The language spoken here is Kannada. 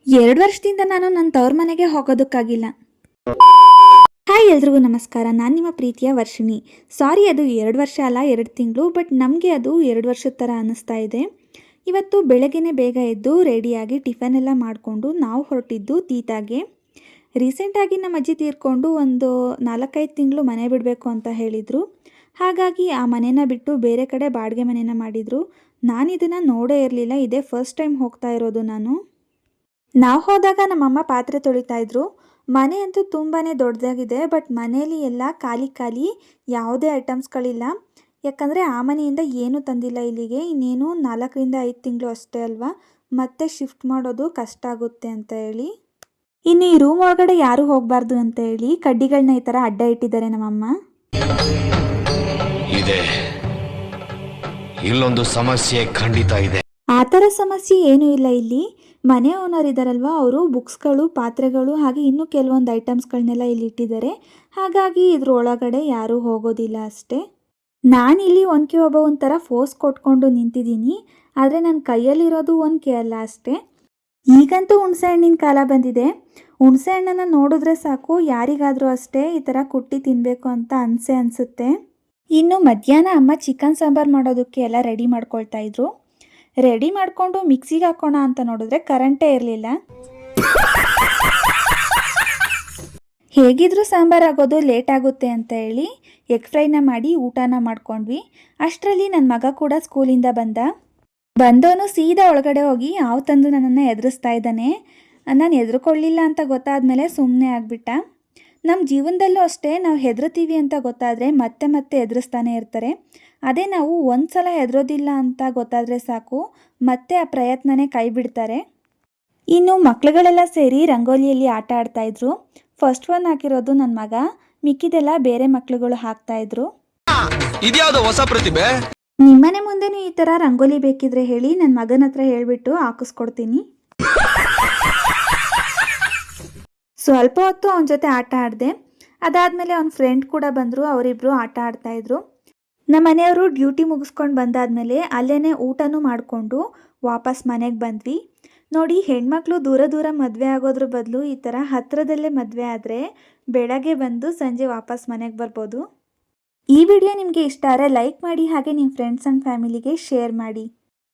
2 ವರ್ಷದಿಂದ ನಾನು ನನ್ನ ತವ್ರ ಮನೆಗೆ ಹೋಗೋದಕ್ಕಾಗಿಲ್ಲ. ಹಾಯ್ ಎಲ್ರಿಗೂ ನಮಸ್ಕಾರ. ನಾನು ನಿಮ್ಮ ಪ್ರೀತಿಯ ವರ್ಷಿಣಿ. ಸಾರಿ, ಅದು 2 ವರ್ಷ ಅಲ್ಲ, 2 ತಿಂಗಳು. ಬಟ್ ನಮಗೆ ಅದು 2 ವರ್ಷದ ಥರ ಅನ್ನಿಸ್ತಾ ಇದೆ. ಇವತ್ತು ಬೆಳಗ್ಗೆನೇ ಬೇಗ ಎದ್ದು ರೆಡಿಯಾಗಿ ಟಿಫನ್ ಎಲ್ಲ ಮಾಡಿಕೊಂಡು ನಾವು ಹೊರಟಿದ್ದು ತೀತಾಗೆ. ರೀಸೆಂಟಾಗಿ ನಮ್ಮ ಅಜ್ಜಿ ತೀರ್ಕೊಂಡು ಒಂದು 4-5 ತಿಂಗಳು ಮನೆ ಬಿಡಬೇಕು ಅಂತ ಹೇಳಿದರು. ಹಾಗಾಗಿ ಆ ಮನೇನ ಬಿಟ್ಟು ಬೇರೆ ಕಡೆ ಬಾಡಿಗೆ ಮನೇನ ಮಾಡಿದರು. ನಾನು ಇದನ್ನು ನೋಡೇ ಇರಲಿಲ್ಲ. ಇದೇ ಫಸ್ಟ್ ಟೈಮ್ ಹೋಗ್ತಾ ಇರೋದು ನಾನು. ನಾವು ಹೋದಾಗ ನಮ್ಮಮ್ಮ ಪಾತ್ರೆ ತೊಳಿತಾ ಇದ್ರು. ಮನೆ ಅಂತೂ ತುಂಬಾ ದೊಡ್ಡದಾಗಿದೆ. ಬಟ್ ಮನೆಯಲ್ಲಿ ಎಲ್ಲ ಖಾಲಿ ಖಾಲಿ, ಯಾವುದೇ ಐಟಮ್ಸ್ಗಳಿಲ್ಲ. ಯಾಕಂದರೆ ಆ ಮನೆಯಿಂದ ಏನೂ ತಂದಿಲ್ಲ ಇಲ್ಲಿಗೆ. ಇನ್ನೇನು 4-5 ತಿಂಗಳು ಅಷ್ಟೇ ಅಲ್ವಾ, ಮತ್ತೆ ಶಿಫ್ಟ್ ಮಾಡೋದು ಕಷ್ಟ ಆಗುತ್ತೆ ಅಂತ ಹೇಳಿ. ಇನ್ನು ಈ ರೂಮ್ ಒಳಗಡೆ ಯಾರೂ ಹೋಗಬಾರ್ದು ಅಂತ ಹೇಳಿ ಕಡ್ಡಿಗಳನ್ನ ಈ ಥರ ಅಡ್ಡ ಇಟ್ಟಿದ್ದಾರೆ ನಮ್ಮಮ್ಮ. ಇದೆ, ಇಲ್ಲೊಂದು ಸಮಸ್ಯೆ ಖಂಡಿತ ಇದೆ. ಆ ಥರ ಸಮಸ್ಯೆ ಏನೂ ಇಲ್ಲ ಇಲ್ಲಿ. ಮನೆ ಓನರ್ ಇದ್ದಾರಲ್ವ, ಅವರು ಬುಕ್ಸ್ಗಳು, ಪಾತ್ರೆಗಳು ಹಾಗೆ ಇನ್ನೂ ಕೆಲವೊಂದು ಐಟಮ್ಸ್ಗಳನ್ನೆಲ್ಲ ಇಲ್ಲಿ ಇಟ್ಟಿದ್ದಾರೆ. ಹಾಗಾಗಿ ಇದ್ರೊಳಗಡೆ ಯಾರೂ ಹೋಗೋದಿಲ್ಲ ಅಷ್ಟೇ. ನಾನಿಲ್ಲಿ ಒನಕೆ ಒಬ್ಬ ಒಂಥರ ಫೋರ್ಸ್ ಕೊಟ್ಕೊಂಡು ನಿಂತಿದ್ದೀನಿ. ಆದರೆ ನನ್ನ ಕೈಯಲ್ಲಿರೋದು ಒನಕೆ ಅಲ್ಲ ಅಷ್ಟೇ. ಈಗಂತೂ ಹುಣಸೆ ಹಣ್ಣಿನ ಕಾಲ ಬಂದಿದೆ. ಹುಣಸೆ ಹಣ್ಣನ್ನು ನೋಡಿದ್ರೆ ಸಾಕು, ಯಾರಿಗಾದರೂ ಅಷ್ಟೇ ಈ ಥರ ಕುಟ್ಟಿ ತಿನ್ನಬೇಕು ಅಂತ ಅನಿಸುತ್ತೆ. ಇನ್ನು ಮಧ್ಯಾಹ್ನ ಅಮ್ಮ ಚಿಕನ್ ಸಾಂಬಾರು ಮಾಡೋದಕ್ಕೆ ಎಲ್ಲ ರೆಡಿ ಮಾಡ್ಕೊಳ್ತಾ ಇದ್ರು. ರೆಡಿ ಮಾಡಿಕೊಂಡು ಮಿಕ್ಸಿಗೆ ಹಾಕೋಣ ಅಂತ ನೋಡಿದ್ರೆ ಕರೆಂಟೇ ಇರಲಿಲ್ಲ. ಹೇಗಿದ್ರೂ ಸಾಂಬಾರು ಆಗೋದು ಲೇಟ್ ಆಗುತ್ತೆ ಅಂತ ಹೇಳಿ ಎಗ್ ಫ್ರೈನ ಮಾಡಿ ಊಟನ ಮಾಡ್ಕೊಂಡ್ವಿ. ಅಷ್ಟರಲ್ಲಿ ನನ್ನ ಮಗ ಕೂಡ ಸ್ಕೂಲಿಂದ ಬಂದವನು ಸೀದಾ ಒಳಗಡೆ ಹೋಗಿ ಹಾವು ತಂದು ನನ್ನನ್ನು ಎದುರಿಸ್ತಾ ಇದ್ದಾನೆ. ನಾನು ಹೆದರ್ಕೊಳ್ಳಿಲ್ಲ ಅಂತ ಗೊತ್ತಾದ್ಮೇಲೆ ಸುಮ್ಮನೆ ಆಗಿಬಿಟ್ಟ. ನಮ್ಮ ಜೀವನದಲ್ಲೂ ಅಷ್ಟೇ, ನಾವು ಹೆದರ್ತೀವಿ ಅಂತ ಗೊತ್ತಾದರೆ ಮತ್ತೆ ಮತ್ತೆ ಎದುರಿಸ್ತಾನೆ ಇರ್ತಾರೆ. ಅದೇ ನಾವು ಒಂದು ಸಲ ಹೆದರೋದಿಲ್ಲ ಅಂತ ಗೊತ್ತಾದರೆ ಸಾಕು, ಮತ್ತೆ ಆ ಪ್ರಯತ್ನನೇ ಕೈ ಬಿಡ್ತಾರೆ. ಇನ್ನು ಮಕ್ಕಳುಗಳೆಲ್ಲ ಸೇರಿ ರಂಗೋಲಿಯಲ್ಲಿ ಆಟ ಆಡ್ತಾಯಿದ್ರು. ಫಸ್ಟ್ ಒನ್ ಹಾಕಿರೋದು ನನ್ನ ಮಗ, ಮಿಕ್ಕಿದೆಲ್ಲ ಬೇರೆ ಮಕ್ಕಳುಗಳು ಹಾಕ್ತಾಯಿದ್ರು. ಇದ್ಯಾವುದೋ ಹೊಸ ಪ್ರತಿಭೆ. ನಿಮ್ಮನೆ ಮುಂದೆನೂ ಈ ಥರ ರಂಗೋಲಿ ಬೇಕಿದ್ರೆ ಹೇಳಿ, ನನ್ನ ಮಗನ ಹತ್ರ ಹೇಳಿಬಿಟ್ಟು ಹಾಕಿಸ್ಕೊಡ್ತೀನಿ. ಸ್ವಲ್ಪ ಹೊತ್ತು ಅವನ ಜೊತೆ ಆಟ ಆಡಿದೆ. ಅದಾದಮೇಲೆ ಅವನ ಫ್ರೆಂಡ್ ಕೂಡ ಬಂದರು. ಅವರಿಬ್ಬರು ಆಟ ಆಡ್ತಾಯಿದ್ರು. ನಮ್ಮ ಮನೆಯವರು ಡ್ಯೂಟಿ ಮುಗಿಸ್ಕೊಂಡು ಬಂದಾದಮೇಲೆ ಅಲ್ಲೇ ಊಟನೂ ಮಾಡಿಕೊಂಡು ವಾಪಸ್ ಮನೆಗೆ ಬಂದ್ವಿ. ನೋಡಿ, ಹೆಣ್ಮಕ್ಳು ದೂರ ದೂರ ಮದುವೆ ಆಗೋದ್ರ ಬದಲು ಈ ಥರ ಹತ್ತಿರದಲ್ಲೇ ಮದುವೆ ಆದರೆ ಬೆಳಗ್ಗೆ ಬಂದು ಸಂಜೆ ವಾಪಸ್ ಮನೆಗೆ ಬರ್ಬೋದು. ಈ ವಿಡಿಯೋ ನಿಮಗೆ ಇಷ್ಟ ಆದರೆ ಲೈಕ್ ಮಾಡಿ, ಹಾಗೆ ನಿಮ್ಮ ಫ್ರೆಂಡ್ಸ್ ಆ್ಯಂಡ್ ಫ್ಯಾಮಿಲಿಗೆ ಶೇರ್ ಮಾಡಿ.